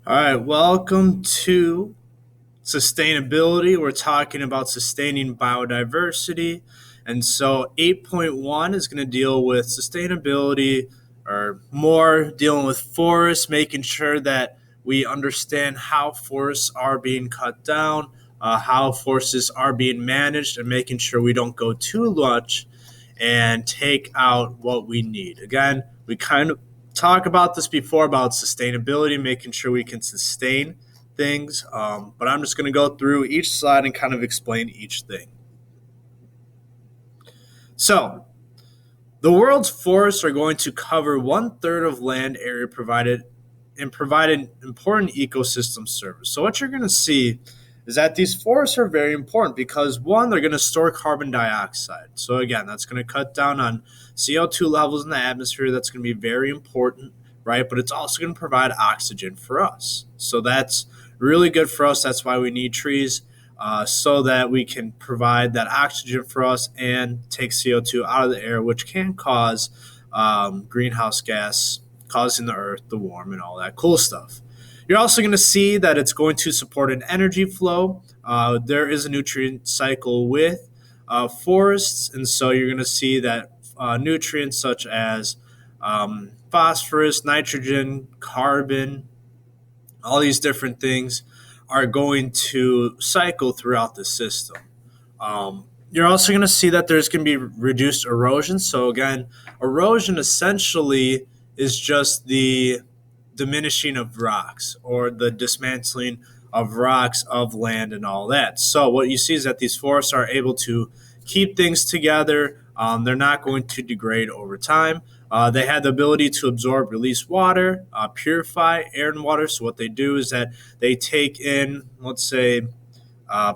All right, welcome to sustainability. We're talking about sustaining biodiversity. And so 8.1 is going to deal with sustainability or more dealing with forests, making sure that we understand how forests are being cut down, how forests are being managed, and making sure we don't go too much and take out what we need. Again, we kind of talk about this before about sustainability, making sure we can sustain things. But I'm just going to go through each slide and kind of explain each thing. So, the world's forests are going to cover 1/3 of land area provided and provide an important ecosystem service. So, what you're going to see is that these forests are very important because one, they're going to store carbon dioxide. So, again, that's going to cut down on CO2 levels in the atmosphere. That's going to be very important, right? But it's also going to provide oxygen for us. So, that's really good for us. That's why we need trees. So that we can provide that oxygen for us and take CO2 out of the air, which can cause greenhouse gas, causing the earth to warm and all that cool stuff. You're also going to see that it's going to support an energy flow. There is a nutrient cycle with forests, and so you're going to see that nutrients such as phosphorus, nitrogen, carbon, all these different things are going to cycle throughout the system. You're also going to see that there's going to be reduced erosion. So, again, erosion essentially is just the diminishing of rocks or the dismantling of rocks, of land, and all that. So, what you see is that these forests are able to keep things together. They're not going to degrade over time. They had the ability to absorb, release water, purify air and water. So, what they do is that they take in, let's say,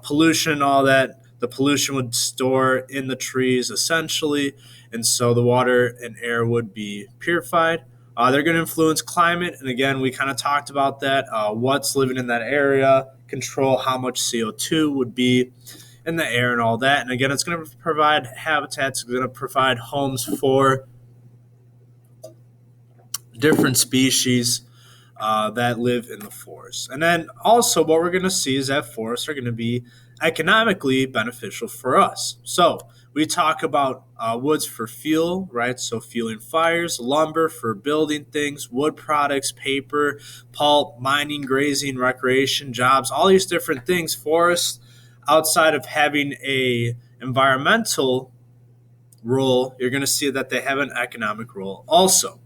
pollution and all that. The pollution would store in the trees essentially, and so the water and air would be purified. They're going to influence climate, and again, we kind of talked about that. What's living in that area, control how much CO2 would be in the air and all that. And again, it's going to provide habitats, it's going to provide homes for different species that live in the forest. And then also, what we're going to see is that forests are going to be economically beneficial for us. So, we talk about woods for fuel, right? So, fueling fires, lumber for building things, wood products, paper, pulp, mining, grazing, recreation, jobs, all these different things. Forests, outside of having a environmental role, you're going to see that they have an economic role also.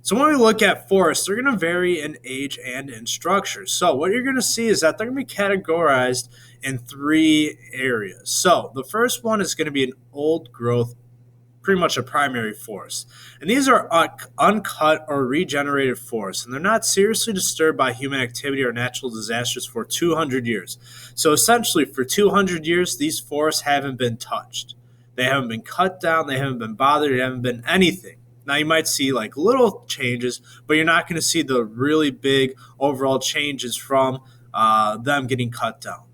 So when we look at forests, they're going to vary in age and in structure. So what you're going to see is that they're going to be categorized in three areas. So the first one is going to be an old growth, pretty much a primary forest. And these are uncut or regenerated forests, and they're not seriously disturbed by human activity or natural disasters for 200 years. So essentially, for 200 years, these forests haven't been touched. They haven't been cut down, they haven't been bothered, they haven't been anything. Now you might see like little changes, but you're not going to see the really big overall changes from them getting cut down.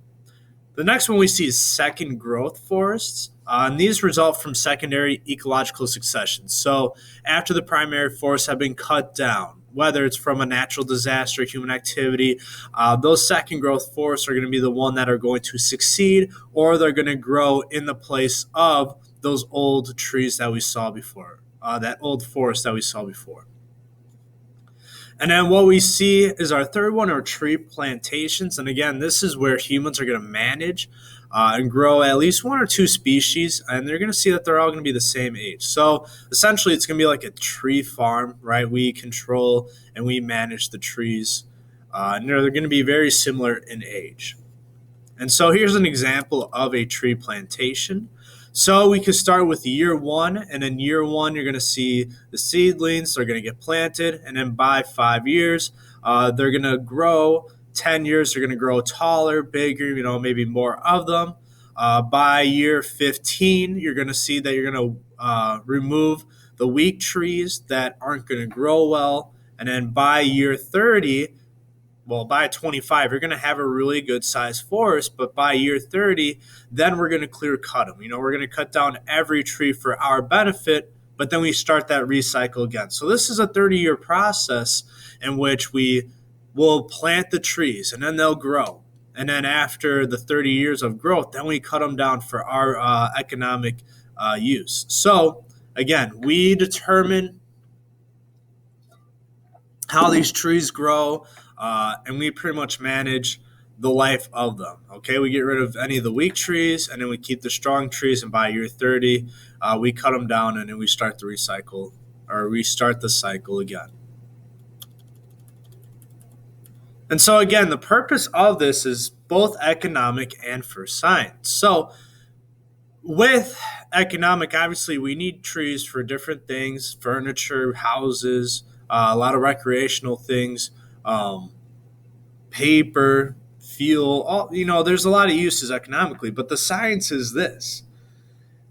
The next one we see is second growth forests. And these result from secondary ecological succession. So after the primary forests have been cut down, whether it's from a natural disaster, human activity, those second growth forests are going to be the one that are going to succeed, or they're going to grow in the place of those old trees that we saw before, that old forest that we saw before. And then what we see is our third one are tree plantations. And again, this is where humans are going to manage and grow at least one or two species. And they're going to see that they're all going to be the same age. So essentially, it's going to be like a tree farm, right? We control and we manage the trees. And they're going to be very similar in age. And so here's an example of a tree plantation. So we could start with year one, and in year one, you're going to see the seedlings, they're going to get planted, and then by 5 years, they're going to grow. 10 years, they're going to grow taller, bigger, maybe more of them. By year 15, you're going to see that you're going to remove the weak trees that aren't going to grow well. And then by year 30, well, by 25, you're going to have a really good sized forest. But by year 30, then we're going to clear cut them. We're going to cut down every tree for our benefit, but then we start that recycle again. So this is a 30-year process in which we we'll plant the trees and then they'll grow. And then after the 30 years of growth, then we cut them down for our economic use. So again, we determine how these trees grow, and we pretty much manage the life of them. Okay, we get rid of any of the weak trees, and then we keep the strong trees. And by year 30, we cut them down, and then we start the recycle or restart the cycle again. And so again, the purpose of this is both economic and for science. So with economic, obviously, we need trees for different things: furniture, houses, a lot of recreational things, um, paper, fuel. There's a lot of uses economically. But the science is this: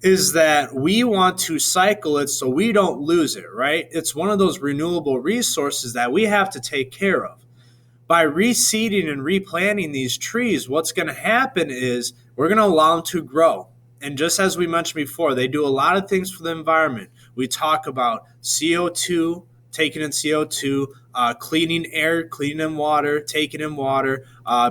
is that we want to cycle it so we don't lose it. Right? It's one of those renewable resources that we have to take care of. By reseeding and replanting these trees, what's going to happen is we're going to allow them to grow. And just as we mentioned before, they do a lot of things for the environment. We talk about CO2, taking in CO2, cleaning air, cleaning in water, taking in water,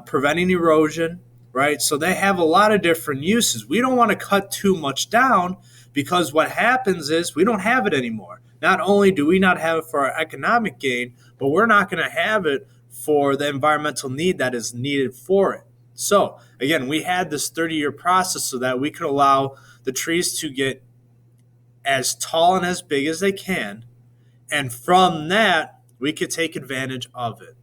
preventing erosion, right? So they have a lot of different uses. We don't want to cut too much down because what happens is we don't have it anymore. Not only do we not have it for our economic gain, but we're not going to have it for the environmental need that is needed for it. So again, we had this 30-year process so that we could allow the trees to get as tall and as big as they can. And from that, we could take advantage of it.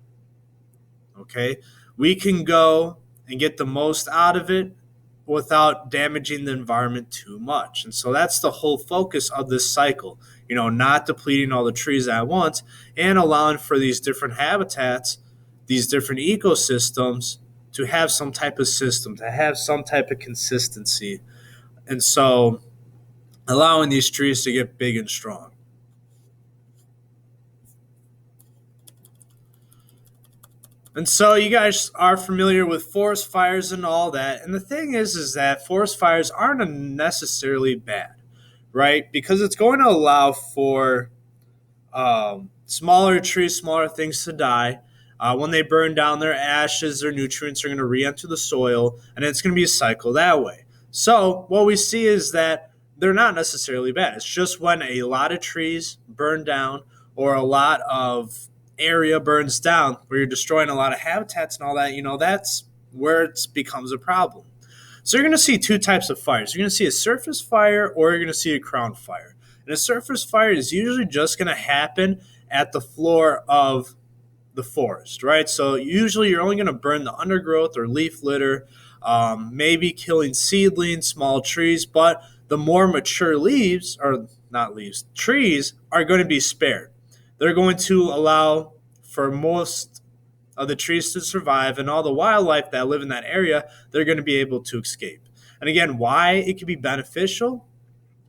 Okay? We can go and get the most out of it without damaging the environment too much. And so that's the whole focus of this cycle, not depleting all the trees at once and allowing for these different habitats, these different ecosystems to have some type of system, to have some type of consistency. And so allowing these trees to get big and strong. And so you guys are familiar with forest fires and all that. And the thing is that forest fires aren't necessarily bad, right? Because it's going to allow for smaller trees, smaller things to die. When they burn down, their ashes, their nutrients are going to re-enter the soil, and it's going to be a cycle that way. So what we see is that they're not necessarily bad. It's just when a lot of trees burn down or a lot of area burns down where you're destroying a lot of habitats and all that, that's where it becomes a problem. So you're going to see two types of fires. You're going to see a surface fire or you're going to see a crown fire. And a surface fire is usually just going to happen at the floor of the forest, right? So usually you're only going to burn the undergrowth or leaf litter, maybe killing seedlings, small trees, but the more mature leaves, or not leaves, trees are going to be spared. They're going to allow for most of the trees to survive, and all the wildlife that live in that area, they're going to be able to escape. And again, why it can be beneficial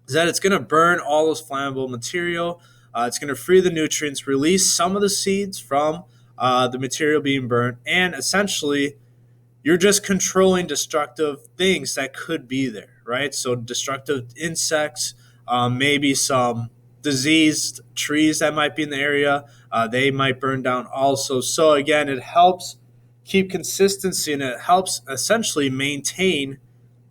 is that it's going to burn all this flammable material. It's going to free the nutrients, release some of the seeds from the material being burned, and essentially you're just controlling destructive things that could be there, right? So destructive insects, maybe some diseased trees that might be in the area, they might burn down also. So again, it helps keep consistency and it helps essentially maintain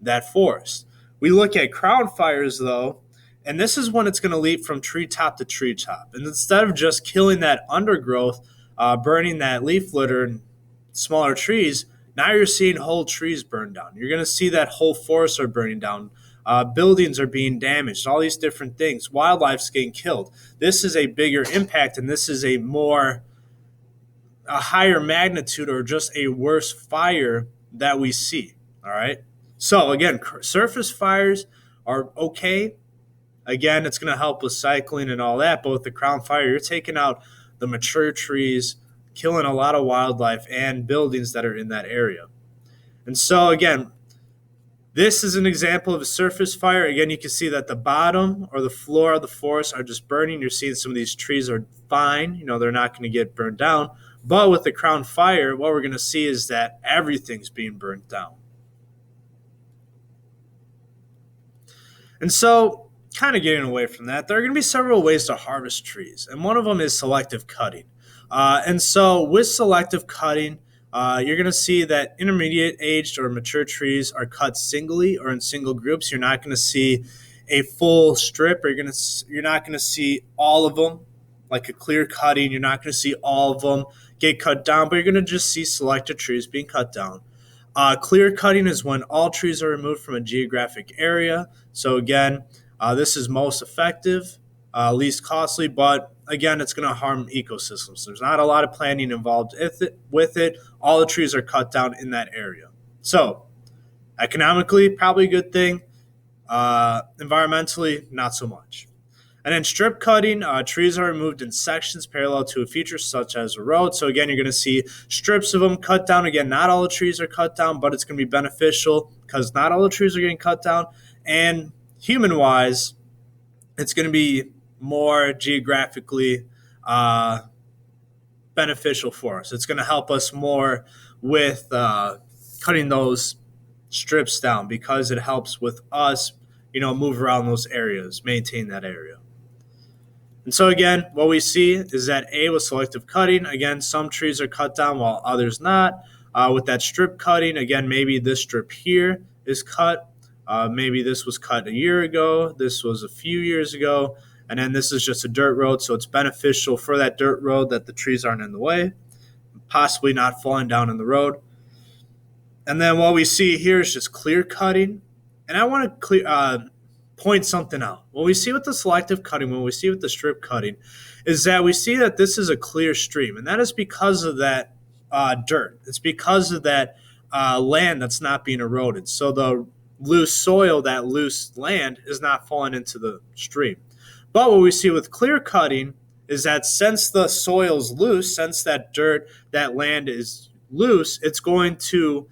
that forest. We look at crown fires though, and this is when it's going to leap from treetop to treetop. And instead of just killing that undergrowth, burning that leaf litter and smaller trees, now you're seeing whole trees burn down. You're going to see that whole forests are burning down. Buildings are being damaged, all these different things. Wildlife's getting killed. This is a bigger impact, and this is a higher magnitude or just a worse fire that we see. All right. So again, surface fires are okay. Again, it's going to help with cycling and all that. But with the crown fire, you're taking out the mature trees, killing a lot of wildlife and buildings that are in that area. And so again, this is an example of a surface fire. Again, you can see that the bottom or the floor of the forest are just burning. You're seeing some of these trees are fine. They're not going to get burned down. But with the crown fire, what we're going to see is that everything's being burnt down. And so, kind of getting away from that, there are going to be several ways to harvest trees. And one of them is selective cutting. And so with selective cutting, you're going to see that intermediate aged or mature trees are cut singly or in single groups. You're not going to see a full strip, or you're not going to see all of them like a clear cutting. You're not going to see all of them get cut down, but you're going to just see selected trees being cut down. Clear cutting is when all trees are removed from a geographic area. So again, this is most effective, least costly, but again, it's going to harm ecosystems. There's not a lot of planning involved with it. All the trees are cut down in that area. So economically, probably a good thing. Environmentally, not so much. And then strip cutting, trees are removed in sections parallel to a feature such as a road. So again, you're going to see strips of them cut down. Again, not all the trees are cut down, but it's going to be beneficial because not all the trees are getting cut down. And human-wise, it's going to be more geographically beneficial for us. It's going to help us more with cutting those strips down because it helps with us, move around those areas, maintain that area. And so again, what we see is that A, with selective cutting, again, some trees are cut down while others not. With that strip cutting, again, maybe this strip here is cut. Maybe this was cut a year ago. This was a few years ago. And then this is just a dirt road, so it's beneficial for that dirt road that the trees aren't in the way, possibly not falling down in the road. And then what we see here is just clear cutting. And I want to point something out. What we see with the selective cutting, when we see with the strip cutting, is that we see that this is a clear stream. And that is because of that dirt. It's because of that land that's not being eroded. So the loose soil, that loose land, is not falling into the stream. But what we see with clear cutting is that since the soil's loose, since that dirt, that land is loose, it's going to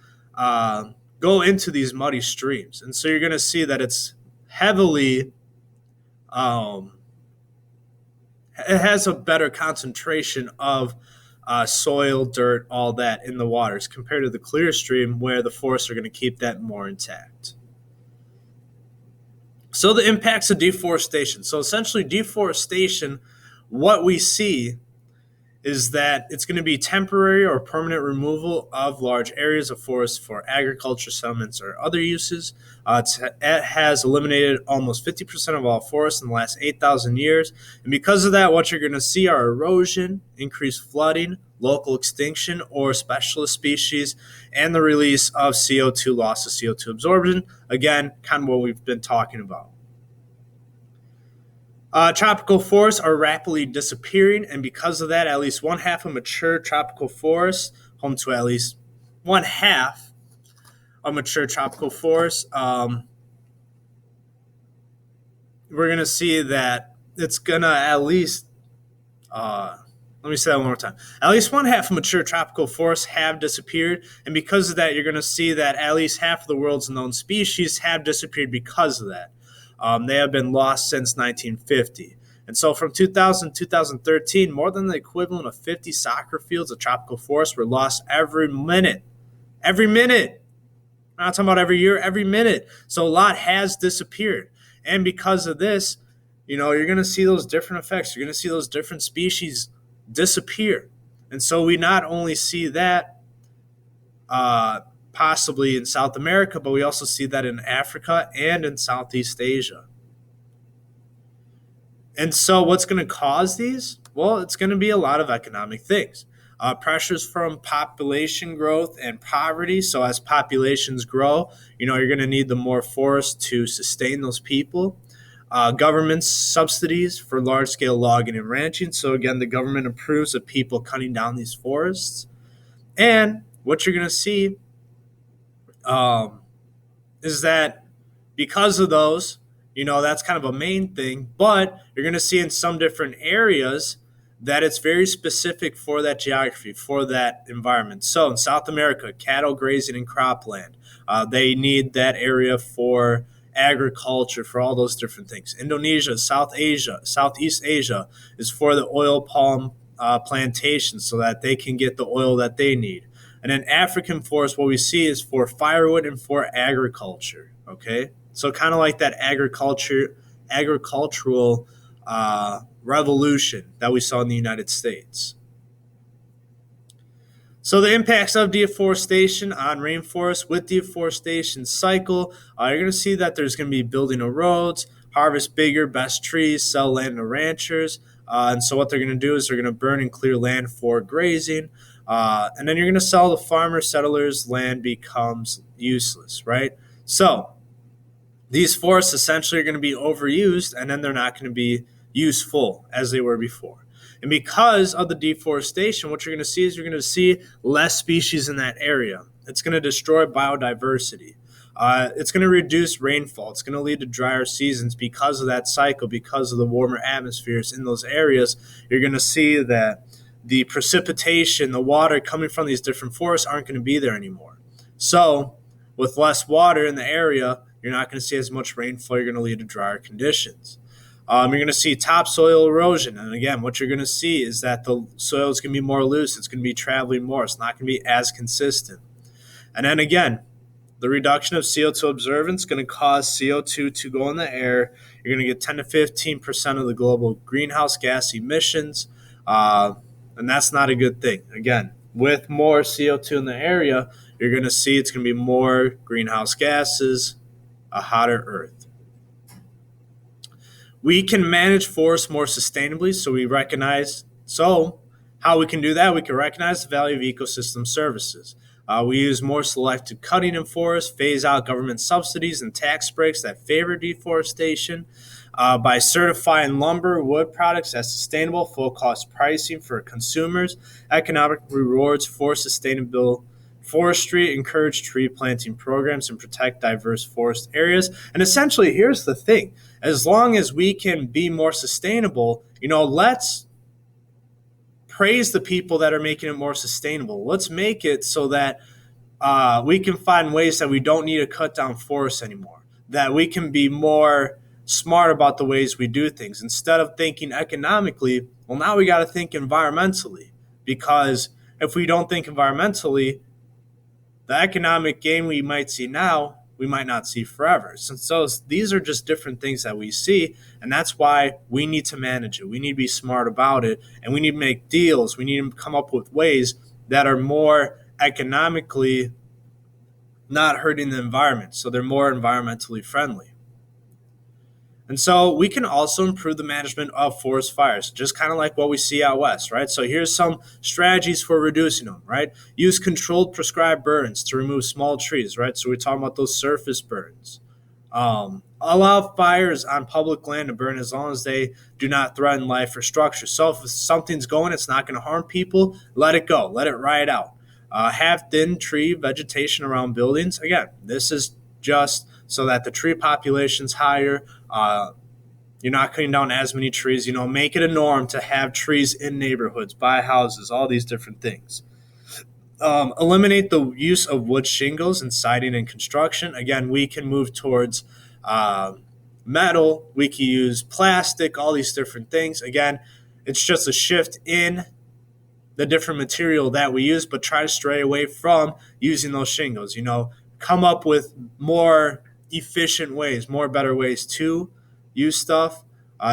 go into these muddy streams. And so you're going to see that it's heavily, it has a better concentration of soil, dirt, all that in the waters compared to the clear stream where the forests are going to keep that more intact. So the impacts of deforestation. So essentially deforestation, what we see is that it's going to be temporary or permanent removal of large areas of forest for agriculture, settlements, or other uses. It has eliminated almost 50% of all forests in the last 8,000 years. And because of that, what you're going to see are erosion, increased flooding, local extinction or specialist species, and the release of CO2, loss of CO2 absorption. Again, kind of what we've been talking about. Tropical forests are rapidly disappearing, and because of that, at least one half of mature tropical forests, home to at least one half of mature tropical forests, we're going to see that it's going to at least, let me say that one more time. At least one half of mature tropical forests have disappeared, and because of that, you're going to see that at least half of the world's known species have disappeared because of that. They have been lost since 1950. And so from 2000 to 2013, more than the equivalent of 50 soccer fields of tropical forests were lost every minute. Every minute. I'm not talking about every year, every minute. So a lot has disappeared. And because of this, you're going to see those different effects. You're going to see those different species disappear. And so we not only see that possibly in South America, but we also see that in Africa and in Southeast Asia. And so what's going to cause these? Well, it's going to be a lot of economic things. Pressures from population growth and poverty. So as populations grow, you're going to need the more forest to sustain those people. Government subsidies for large-scale logging and ranching. So again, the government approves of people cutting down these forests. And what you're going to see is that because of those, that's kind of a main thing, but you're going to see in some different areas that it's very specific for that geography, for that environment. So in South America, cattle grazing and cropland, they need that area for agriculture, for all those different things. Indonesia, Southeast Asia is for the oil palm plantations so that they can get the oil that they need. And then African forest, what we see is for firewood and for agriculture. Okay, so kind of like that agricultural revolution that we saw in the United States. So the impacts of deforestation on rainforests with deforestation cycle, you're going to see that there's going to be building of roads, harvest bigger, best trees, sell land to ranchers. And so what they're going to do is they're going to burn and clear land for grazing. And then you're going to sell the farmer settlers, land becomes useless, right? So these forests essentially are going to be overused, and then they're not going to be useful as they were before. And because of the deforestation, what you're going to see is you're going to see less species in that area. It's going to destroy biodiversity. It's going to reduce rainfall. It's going to lead to drier seasons because of that cycle, because of the warmer atmospheres in those areas. You're going to see that the precipitation, the water coming from these different forests aren't going to be there anymore. So, with less water in the area, you're not going to see as much rainfall. You're going to lead to drier conditions. You're going to see topsoil erosion. And again, what you're going to see is that the soil is going to be more loose. It's going to be traveling more. It's not going to be as consistent. And then again, the reduction of CO2 absorbance is going to cause CO2 to go in the air. You're going to get 10 to 15% of the global greenhouse gas emissions. And that's not a good thing. Again, with more CO2 in the area, you're going to see it's going to be more greenhouse gases, a hotter Earth. We can manage forests more sustainably, so how we can do that, we can recognize the value of ecosystem services. We use more selective cutting in forests, phase out government subsidies and tax breaks that favor deforestation, by certifying lumber, wood products as sustainable, full cost pricing for consumers, economic rewards for sustainable forestry, encourage tree planting programs, and protect diverse forest areas. And essentially, here's the thing: as long as we can be more sustainable, let's praise the people that are making it more sustainable. Let's make it so that we can find ways that we don't need to cut down forests anymore, that we can be more smart about the ways we do things. Instead of thinking economically, well, now we got to think environmentally, because if we don't think environmentally, the economic gain we might see now, we might not see forever. So these are just different things that we see, and that's why we need to manage it. We need to be smart about it, and we need to make deals. We need to come up with ways that are more economically not hurting the environment, so they're more environmentally friendly. And so we can also improve the management of forest fires, just kind of like what we see out west, right? So here's some strategies for reducing them, right? Use controlled prescribed burns to remove small trees, right? So we're talking about those surface burns. Allow fires on public land to burn as long as they do not threaten life or structure. So if something's going, it's not going to harm people, let it go, let it ride out. Have thin tree vegetation around buildings. Again, this is just so that the tree population's higher. You're not cutting down as many trees. Make it a norm to have trees in neighborhoods, by houses, all these different things. Eliminate the use of wood shingles in siding and construction. Again, we can move towards metal. We can use plastic, all these different things. Again, it's just a shift in the different material that we use, but try to stray away from using those shingles. Come up with more efficient ways, more better ways to use stuff.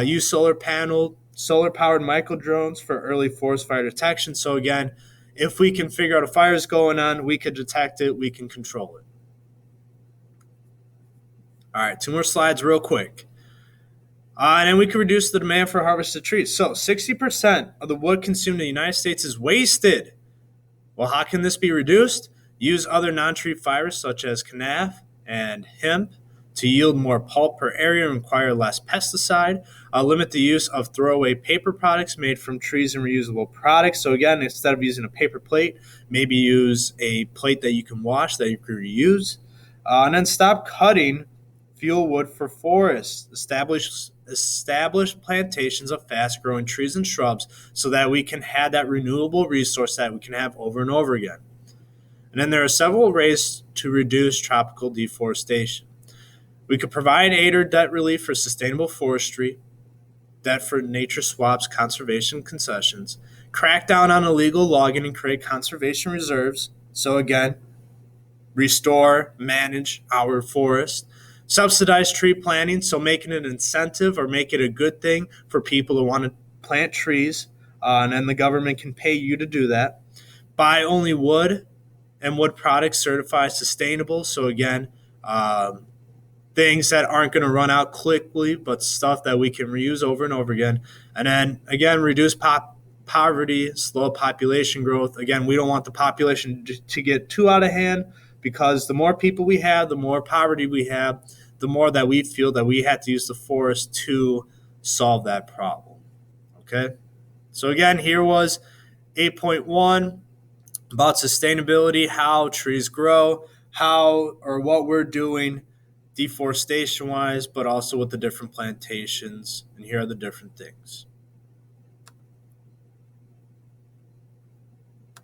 Use solar powered micro drones for early forest fire detection. So again, if we can figure out a fire is going on, we can detect it, we can control it. All right, 2 more slides real quick. And then we can reduce the demand for harvested trees. So 60% of the wood consumed in the United States is wasted. Well, how can this be reduced? Use other non-tree fibers such as kenaf and hemp to yield more pulp per area and require less pesticide. Limit the use of throwaway paper products made from trees and reusable products. So again, instead of using a paper plate, maybe use a plate that you can wash, that you can reuse. And then stop cutting fuel wood for forests. Establish plantations of fast-growing trees and shrubs so that we can have that renewable resource that we can have over and over again. And then there are several ways to reduce tropical deforestation. We could provide aid or debt relief for sustainable forestry, debt for nature swaps, conservation concessions, crack down on illegal logging and create conservation reserves. So again, restore, manage our forest. Subsidize tree planting, so making it an incentive or make it a good thing for people who want to plant trees, and then the government can pay you to do that. buy only wood and wood products certified sustainable. So again, things that aren't going to run out quickly, but stuff that we can reuse over and over again. And then again, reduce poverty, slow population growth. Again, we don't want the population to get too out of hand, because the more people we have, the more poverty we have, the more that we feel that we have to use the forest to solve that problem. Okay. So again, here was 8.1 about sustainability, how trees grow, how or what we're doing deforestation wise, but also with the different plantations. And here are the different things.